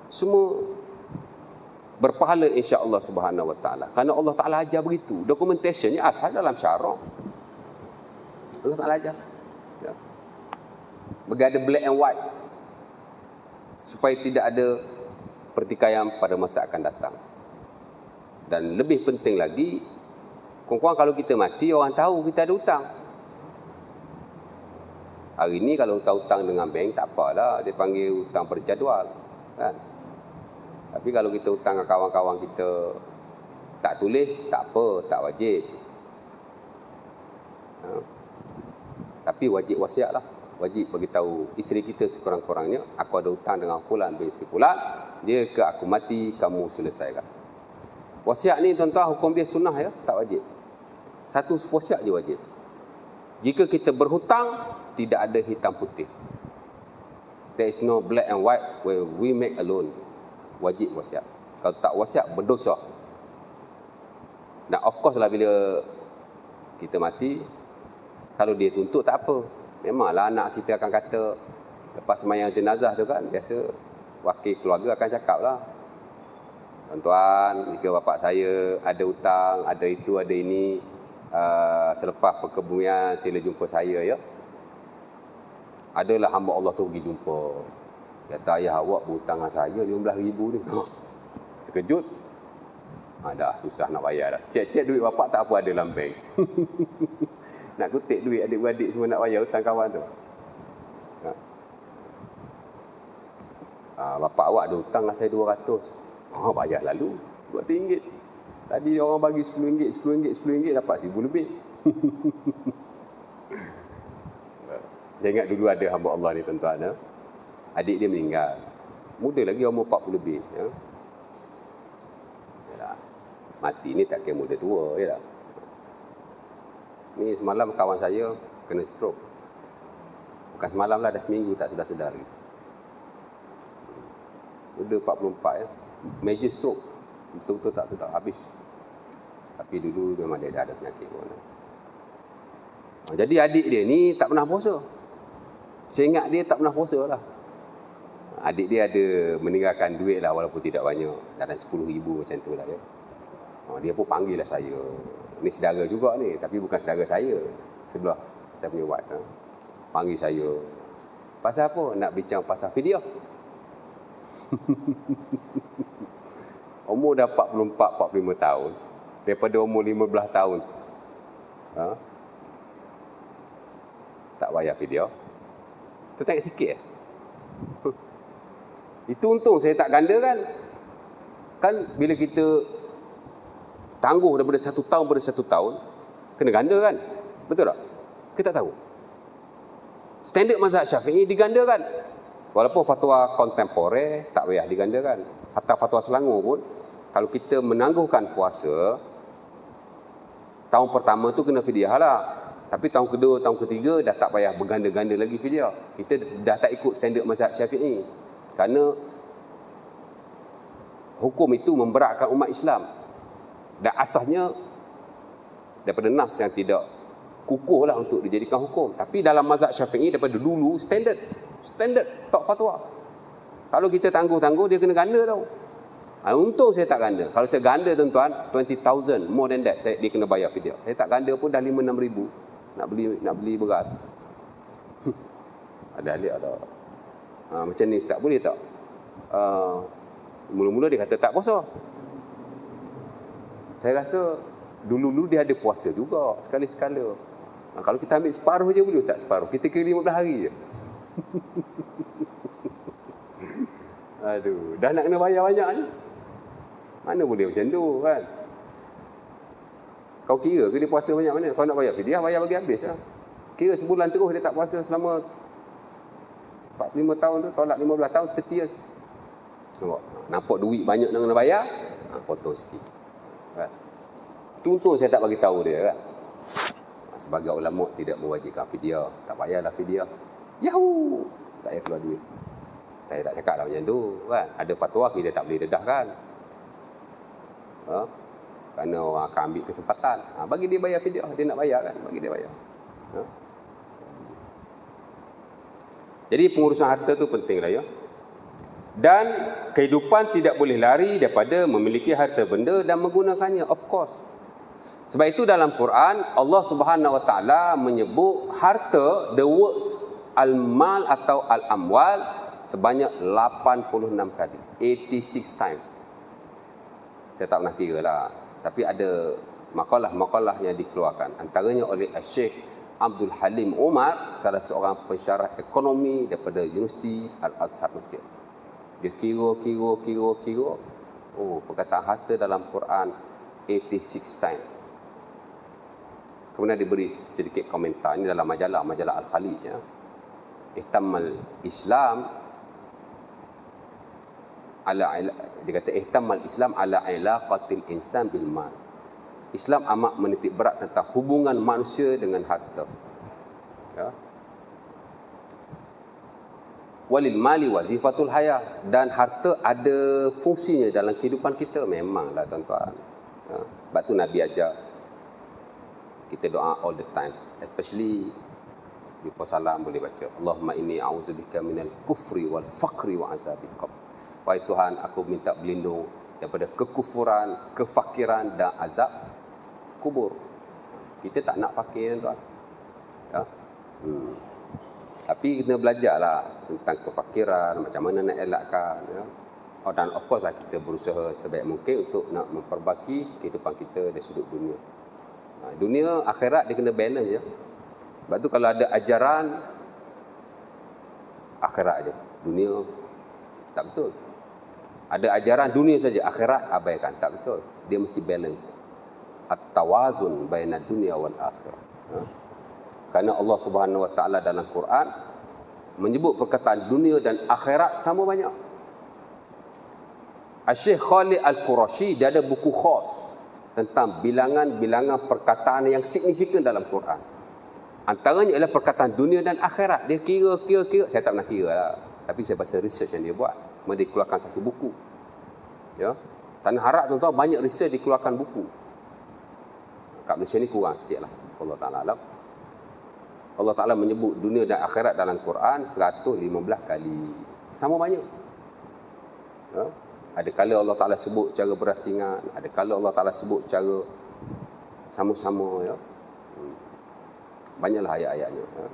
semua berpahala insya-Allah Subhanahu Wa Taala. Kerana Allah Taala ajar begitu. Documentation ni asal dalam syarak. Allah Taala ajar. Ya. Berada black and white supaya tidak ada pertikaian pada masa akan datang. Dan lebih penting lagi, kawan-kawan, kalau kita mati, orang tahu kita ada hutang. Hari ni kalau hutang dengan bank, tak apalah, dia panggil hutang berjadual. Kan? Tapi kalau kita hutang dengan kawan-kawan kita, tak tulis, tak apa, tak wajib. Tapi wajib wasiat lah. Wajib beritahu isteri kita sekurang-kurangnya, aku ada hutang dengan fulan bin si fulan, dia ke aku mati, kamu selesaikan. Wasiat ni tuan-tuan, hukum dia sunnah ya, tak wajib. Satu wasiat je wajib. Jika kita berhutang, tidak ada hitam putih. There is no black and white when we make a loan. Wajib wasiat. Kalau tak wasiat, berdosa. Dan of course lah bila kita mati, kalau dia tuntut tak apa. Memanglah anak kita akan kata, lepas sembahyang jenazah tu kan, biasa wakil keluarga akan cakap lah, tuan-tuan, jika bapak saya ada hutang, ada itu, ada ini, selepas perkebumian sila jumpa saya ya. Adalah hamba Allah tu pergi jumpa. Kata, ayah awak berhutang dengan saya RM15,000 ni. Terkejut. Dah susah nak bayar dah. Cek duit bapak tak apa ada dalam bank. Nak kutip duit adik-beradik semua nak bayar hutang kawan tu. Bapak awak ada hutang dengan saya 200. Bayar lalu RM2. Tadi orang bagi RM10, dapat RM1,000 lebih. Saya ingat dulu ada hamba Allah ni tuan-tuan ya. Adik dia meninggal. Muda lagi, umur 40 lebih ya. Mati ni tak kira muda tua, ya tak? Ni semalam kawan saya kena stroke. Bukan semalam lah, dah seminggu tak sedar-sedar lagi. Muda 44 ya. Major stroke. Betul-betul tak sedar, habis. Tapi dulu memang dia dah ada penyakit pun. Jadi adik dia ni tak pernah puasa. Saya ingat dia tak pernah puasa lah. Adik dia ada meninggalkan duit lah, walaupun tidak banyak. Dalam 10,000 macam tu lah ya. Dia pun panggil lah saya. Ni saudara juga ni, tapi bukan saudara saya. Sebelah saya punya wife. Panggil saya. Pasal apa? Nak bincang pasal fidyah. Umur dah 44-45 tahun. Daripada umur 15 tahun. Tak payah fidyah. Tertengok sikit. Itu untung saya tak ganda kan. Kan bila kita tangguh daripada 1 tahun pada 1 tahun, kena ganda kan? Betul tak? Kita tak tahu. Standard mazhab Syafi'i digandakan. Walaupun fatwa kontemporer tak payah digandakan. Hatta fatwa Selangor pun, kalau kita menangguhkan puasa, tahun pertama tu kena fidyah lah. Tapi tahun kedua, tahun ketiga dah tak payah berganda-ganda lagi fidyah. Kita dah tak ikut standard mazhab Syafi'i. Kerana hukum itu memberatkan umat Islam. Dan asasnya daripada nas yang tidak kukuh lah untuk dijadikan hukum. Tapi dalam mazhab Syafi'i daripada dulu standard tak fatwa. Kalau kita tangguh-tangguh dia kena ganda tau. Untung saya tak ganda. Kalau saya ganda tuan-tuan 20,000 more than that, dia kena bayar fidyah. Saya tak ganda pun dah 5-6 ribu nak beli beras. Ada ahli ada. Macam ni tak boleh tak? Mula-mula dia kata tak puasa. Saya rasa dulu-dulu dia ada puasa juga sekali-sekala. Kalau kita ambil separuh je boleh tak separuh. Kita kira 15 hari je. Aduh, dah nak kena bayar banyak ni. Mana boleh macam tu kan? Kau kira ke dia puasa banyak mana? Kau nak bayar fidyah, bayar bagi habis lah. Kira sebulan terus dia tak puasa selama 45 tahun tu, tolak 15 tahun, 30 years. Nampak duit banyak nak kena bayar, potong sikit. Kan? Untung saya tak bagi tahu dia kan. Sebagai ulama tidak mewajibkan fidyah, tak payahlah fidyah. Yahoo! Tak payah keluar duit. Saya tak cakap lah macam tu kan. Ada fatwa kita tak boleh dedahkan. Kerana orang akan ambil kesempatan. Bagi dia bayar fidyah, dia nak bayar kan, bagi dia bayar. Jadi pengurusan harta tu penting lah ya. Dan kehidupan tidak boleh lari daripada memiliki harta benda dan menggunakannya, of course. Sebab itu dalam Quran Allah Subhanahu Wa Taala menyebut harta, the words al-mal atau al-amwal sebanyak 86 kali, 86 times. Saya tak pernah kira lah, tapi ada makalah-makalah yang dikeluarkan, antaranya oleh Syekh Abdul Halim Umar, salah seorang pensyarah ekonomi daripada Universiti Al-Azhar Mesir. Dia kira. Perkataan harta dalam Quran 86 times. Kemudian diberi sedikit komentar. Ini dalam majalah Al-Khalij ya. Ihtamal Islam dia kata ihtamal Islam ala ilaqatil insan bil mal. Islam amat menitik berat tentang hubungan manusia dengan harta. Ya. Walil mali wazifatul hayah, dan harta ada fungsinya dalam kehidupan kita, memanglah tuan-tuan. Ya. Sebab tu Nabi ajar kita doa all the times, especially before salam boleh baca Allahumma inni a'udzubika minal kufri wal faqri wa azabil qabr. Wahai Tuhan, aku minta berlindung daripada kekufuran, kefakiran dan azab kubur. Kita tak nak fakir tuan. Ya. Tapi kita belajarlah tentang kefakiran, macam mana nak elakkan ya. Dan of course lah kita berusaha sebaik mungkin untuk nak memperbaiki kehidupan kita dari sudut dunia. Dunia akhirat dia kena balance je. Sebab tu kalau ada ajaran akhirat je, dunia tak betul. Ada ajaran dunia saja, akhirat abaikan, tak betul. Dia mesti balance. At-tawazun baina dunia wal akhirah. Kerana Allah Subhanahu Wa Taala dalam Quran menyebut perkataan dunia dan akhirat sama banyak. Syekh Khalid Al-Qurashi dia ada buku khas tentang bilangan-bilangan perkataan yang signifikan dalam Quran. Antaranya ialah perkataan dunia dan akhirat. Dia kira. Saya tak pernah kira lah. Tapi saya baca research yang dia buat. Dia keluarkan satu buku. Ya. Tanah harap tuan-tuan banyak research dikeluarkan buku. Kat Malaysia ni kurang sikit lah. Allah Ta'ala alam. Allah Ta'ala menyebut dunia dan akhirat dalam Quran 115 kali. Sama banyak. Ya. Ada kala Allah Ta'ala sebut secara berasingan. Ada kala Allah Ta'ala sebut secara sama-sama. Ya. Banyaklah ayat-ayatnya. Ya.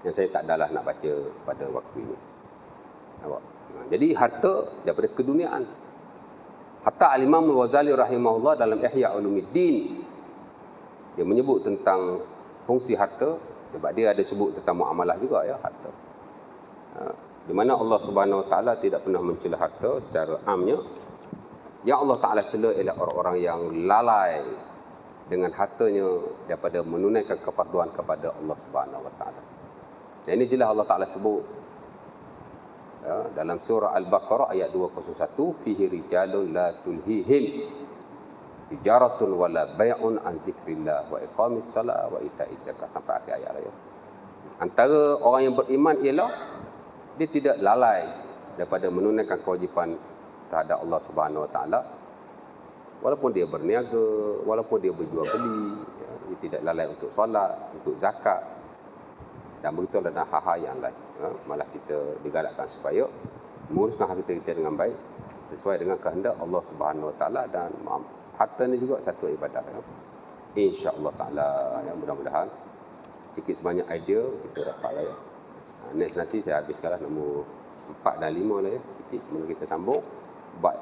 Yang saya tak adalah nak baca pada waktu ini. Nampak? Jadi harta daripada keduniaan. Hatta Al-Imam Al-Ghazali rahimahullah dalam Ihya Ulumuddin, dia menyebut tentang fungsi harta. Sebab dia ada sebut tentang muamalah juga, ya, harta. Di mana Allah Subhanahu Wa Taala tidak pernah mencela harta secara amnya. Yang Allah Taala cela ialah orang-orang yang lalai dengan hartanya daripada menunaikan kefarduan kepada Allah Subhanahu Wa Taala. Dan ini jelas Allah Taala sebut, ya, dalam surah Al-Baqarah ayat 201, fihi rijalun la tulhihim tijaratun wala bai'un an zikrillah wa iqamis salat wa ita'iz zakat, sampai akhir ayat ya. Antara orang yang beriman ialah dia tidak lalai daripada menunaikan kewajipan terhadap Allah Subhanahu Wa Taala, walaupun dia berniaga, walaupun dia berjual beli, ya, dia tidak lalai untuk solat, untuk zakat, dan begitu dan hal-hal yang lain. Ya, malah kita digalakkan supaya menguruskan harta kita dengan baik sesuai dengan kehendak Allah Subhanahu Wa Taala, dan harta ni juga satu ibadah. Ya. Insya-Allah Taala, ya, mudah-mudahan sikit sebanyak idea kita dapat lah, ya. Next nanti saya habiskanlah nombor 4 dan 5 lah, ya. Sikit mana kita sambung bab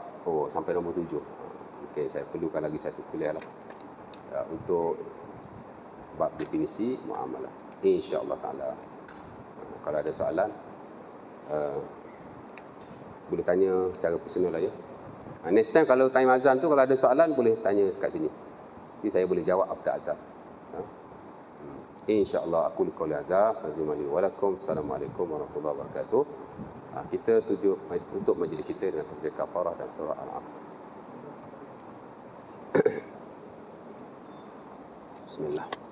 sampai nombor 7. Mungkin saya perlukan lagi satu kuliah lah, ya, untuk bab definisi muamalah. Insya-Allah Taala. Kalau ada soalan, boleh tanya secara personal lah, ya. Next time kalau time azan tu, kalau ada soalan boleh tanya kat sini. Jadi saya boleh jawab after azan. InsyaAllah aku liqauli azan. Assalamualaikum warahmatullahi wabarakatuh. Kita tutup majlis kita dengan tasbih kafarah dan surah Al-Asr. Bismillah.